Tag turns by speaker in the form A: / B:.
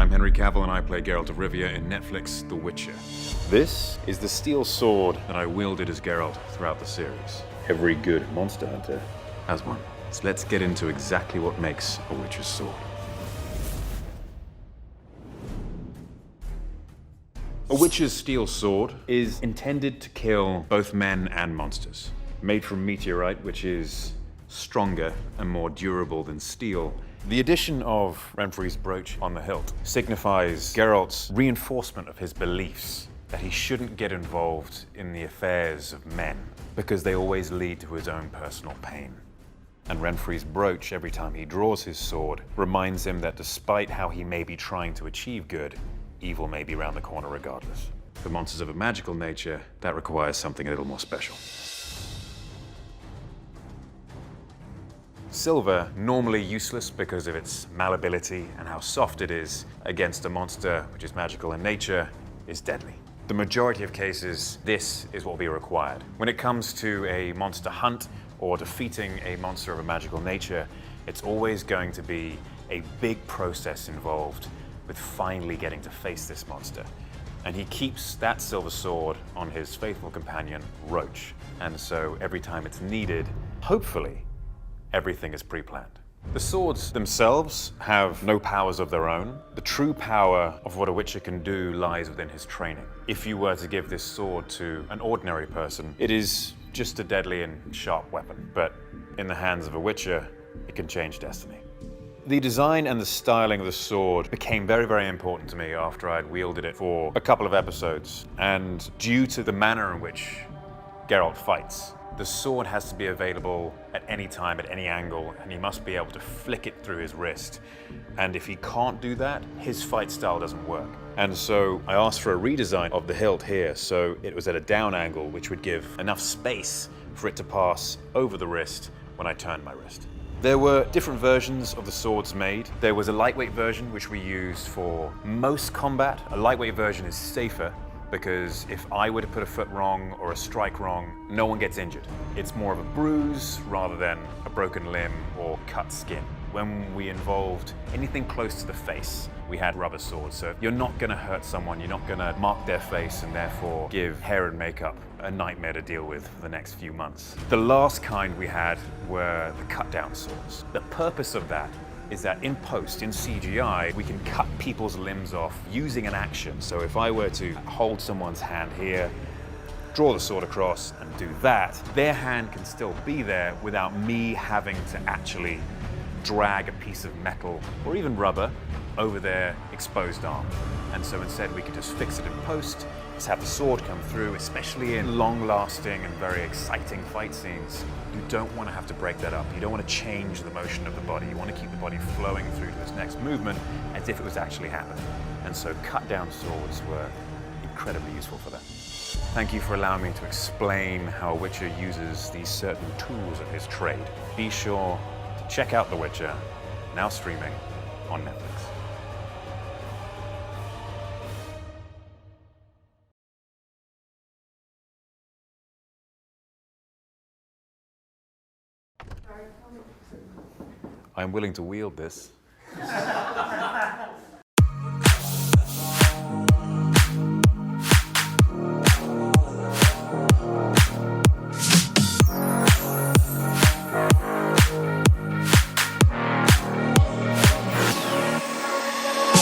A: I'm Henry Cavill and I play Geralt of Rivia in Netflix' The Witcher. This is the steel sword that I wielded as Geralt throughout the series. Every good monster hunter has one. So let's get into exactly what makes a Witcher's sword. A Witcher's steel sword is intended to kill both men and monsters. Made from meteorite, which is stronger and more durable than steel, the addition of Renfri's brooch on the hilt signifies Geralt's reinforcement of his beliefs that he shouldn't get involved in the affairs of men because they always lead to his own personal pain. And Renfri's brooch, every time he draws his sword, reminds him that despite how he may be trying to achieve good, evil may be around the corner regardless. For monsters of a magical nature, that requires something a little more special. Silver, normally useless because of its malleability and how soft it is, against a monster which is magical in nature, is deadly. The majority of cases, this is what will be required. When it comes to a monster hunt or defeating a monster of a magical nature, it's always going to be a big process involved with finally getting to face this monster. And he keeps that silver sword on his faithful companion, Roach. And so every time it's needed, hopefully, everything is pre-planned. The swords themselves have no powers of their own. The true power of what a Witcher can do lies within his training. If you were to give this sword to an ordinary person, it is just a deadly and sharp weapon. But in the hands of a Witcher, it can change destiny. The design and the styling of the sword became very, very important to me after I'd wielded it for a couple of episodes. And due to the manner in which Geralt fights, the sword has to be available at any time, at any angle, and he must be able to flick it through his wrist. And if he can't do that, his fight style doesn't work. And so I asked for a redesign of the hilt here, so it was at a down angle, which would give enough space for it to pass over the wrist when I turned my wrist. There were different versions of the swords made. There was a lightweight version, which we used for most combat. A lightweight version is safer, because if I were to put a foot wrong or a strike wrong, no one gets injured. It's more of a bruise rather than a broken limb or cut skin. When we involved anything close to the face, we had rubber swords. So you're not gonna hurt someone, you're not gonna mark their face and therefore give hair and makeup a nightmare to deal with for the next few months. The last kind we had were the cut down swords. The purpose of that is that in post, in CGI, we can cut people's limbs off using an action. So if I were to hold someone's hand here, draw the sword across and do that, their hand can still be there without me having to actually drag a piece of metal or even rubber over their exposed arm. And so instead we could just fix it in post, just have the sword come through, especially in long-lasting and very exciting fight scenes. You don't want to have to break that up. You don't want to change the motion of the body. You want to keep the body flowing through to its next movement as if it was actually happening. And so cut-down swords were incredibly useful for that. Thank you for allowing me to explain how a Witcher uses these certain tools of his trade. Be sure to check out The Witcher, now streaming on Netflix. I'm willing to wield this.